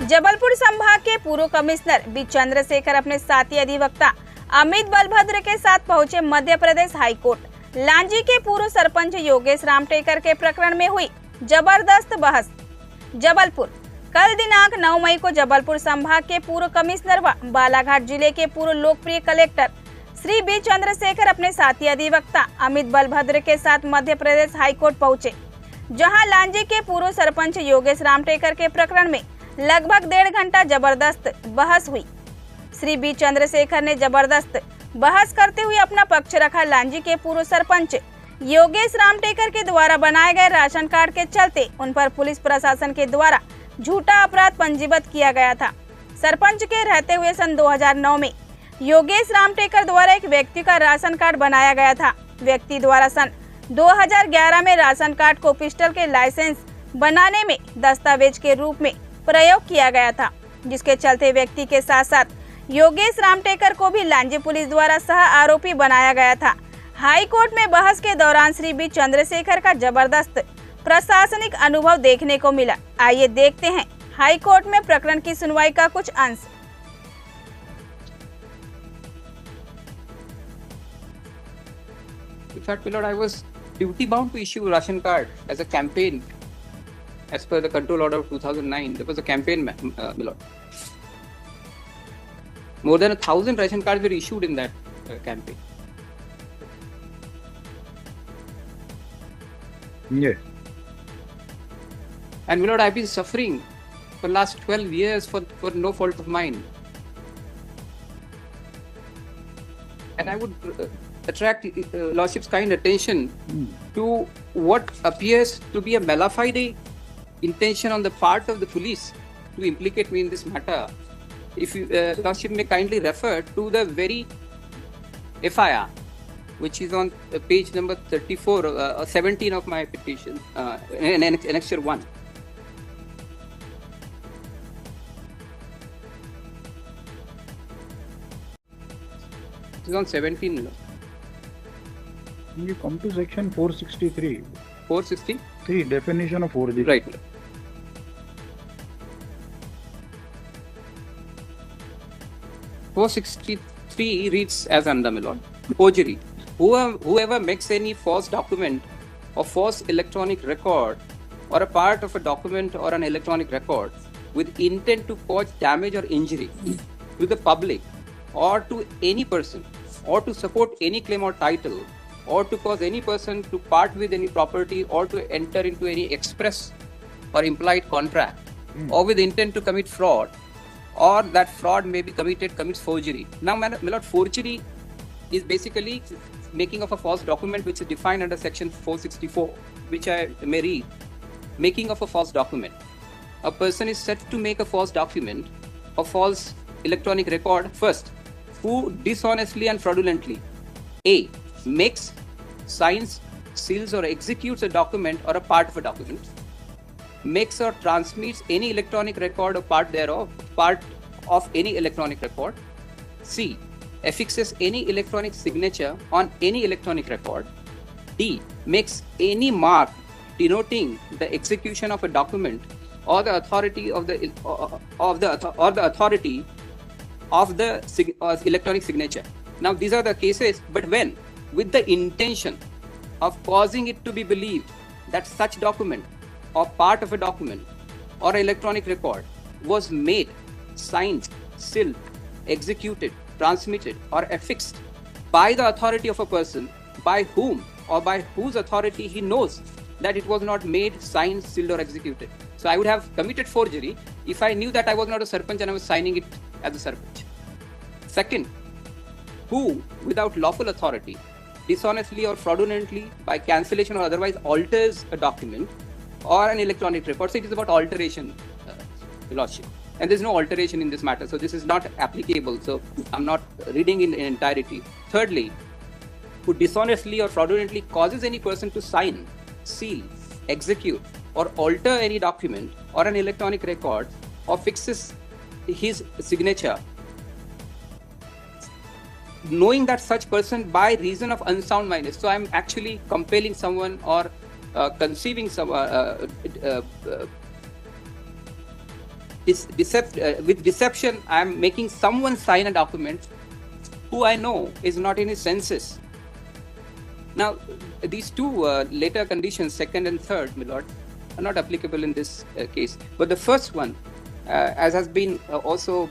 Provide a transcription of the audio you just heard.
जबलपुर संभाग के पूर्व कमिश्नर बी चंद्रशेखर अपने साथी अधिवक्ता अमित बलभद्र के साथ पहुंचे मध्य प्रदेश हाईकोर्ट। लांजी के पूर्व सरपंच योगेश रामटेकर के प्रकरण में हुई जबरदस्त बहस। जबलपुर कल दिनांक 9 मई को जबलपुर संभाग के पूर्व कमिश्नर व बालाघाट जिले के पूर्व लोकप्रिय कलेक्टर श्री बी चंद्रशेखर अपने साथी अधिवक्ता अमित बलभद्र के साथ मध्य प्रदेश हाईकोर्ट पहुंचे, जहां लांजी के पूर्व सरपंच योगेश रामटेकर के प्रकरण में लगभग 1.5 घंटा जबरदस्त बहस हुई। श्री बी चंद्रशेखर ने जबरदस्त बहस करते हुए अपना पक्ष रखा। लांजी के पूर्व सरपंच योगेश रामटेकर के द्वारा बनाए गए राशन कार्ड के चलते उन पर पुलिस प्रशासन के द्वारा झूठा अपराध पंजीबद्ध किया गया था। सरपंच के रहते हुए सन 2009 में योगेश रामटेकर द्वारा एक व्यक्ति का राशन कार्ड बनाया गया था। व्यक्ति द्वारा सन 2011 में राशन कार्ड को पिस्टल के लाइसेंस बनाने में दस्तावेज के रूप में प्रयोग किया गया था, जिसके चलते व्यक्ति के साथ साथ योगेश रामटेकर को भी लांजी पुलिस द्वारा सह आरोपी बनाया गया था। हाई कोर्ट में बहस के दौरान श्री बी चंद्रशेखर का जबरदस्त प्रशासनिक अनुभव देखने को मिला। आइए देखते हैं हाई कोर्ट में प्रकरण की सुनवाई का कुछ अंश। In fact, my lord, I was duty bound to issue ration card as a campaign. As per the control order of 2009, there was a campaign, my lord. More than 1,000 ration cards were issued in that campaign. Yes. And my lord, I've been suffering for last 12 years for no fault of mine. And I would attract lordship's kind attention to what appears to be a mala fide intention on the part of the police to implicate me in this matter. If you, lordship may kindly refer to the very FIR, which is on page number 34 or 17 of my petition, in annexure 1. It is on 17. You come to section 463. 463? Definition of forgery. Right. (463) reads as under, my lord. Forgery. Whoever makes any false document or false electronic record or a part of a document or an electronic record with intent to cause damage or injury to the public or to any person or to support any claim or title or to cause any person to part with any property or to enter into any express or implied contract or with intent to commit fraud, or that fraud may be commits forgery. Now, my lord, forgery is basically making of a false document, which is defined under section 464, which I may read. Making of a false document. A person is said to make a false document or false electronic record first, who dishonestly and fraudulently A. makes, signs, seals or executes a document or a part of a document, makes or transmits any electronic record or part thereof, part of any electronic record. C. affixes any electronic signature on any electronic record. D. makes any mark denoting the execution of a document or the authority of the authority of the electronic signature. Now, these are the cases, but when with the intention of causing it to be believed that such document or part of a document or electronic record was made, signed, sealed, executed, transmitted or affixed by the authority of a person by whom or by whose authority he knows that it was not made, signed, sealed or executed. So I would have committed forgery if I knew that I was not a sarpanch and I was signing it as a sarpanch. Second, who without lawful authority dishonestly or fraudulently by cancellation or otherwise alters a document or an electronic record. So it is about alteration, lordship. And there's no alteration in this matter. So this is not applicable. So I'm not reading in entirety. Thirdly, who dishonestly or fraudulently causes any person to sign, seal, execute or alter any document or an electronic record or fixes his signature, knowing that such person by reason of unsound mind. So I'm actually compelling someone or conceiving some with deception, I am making someone sign a document who I know is not in his senses. Now, these two later conditions, second and third, my lord, are not applicable in this case. But the first one, as has been also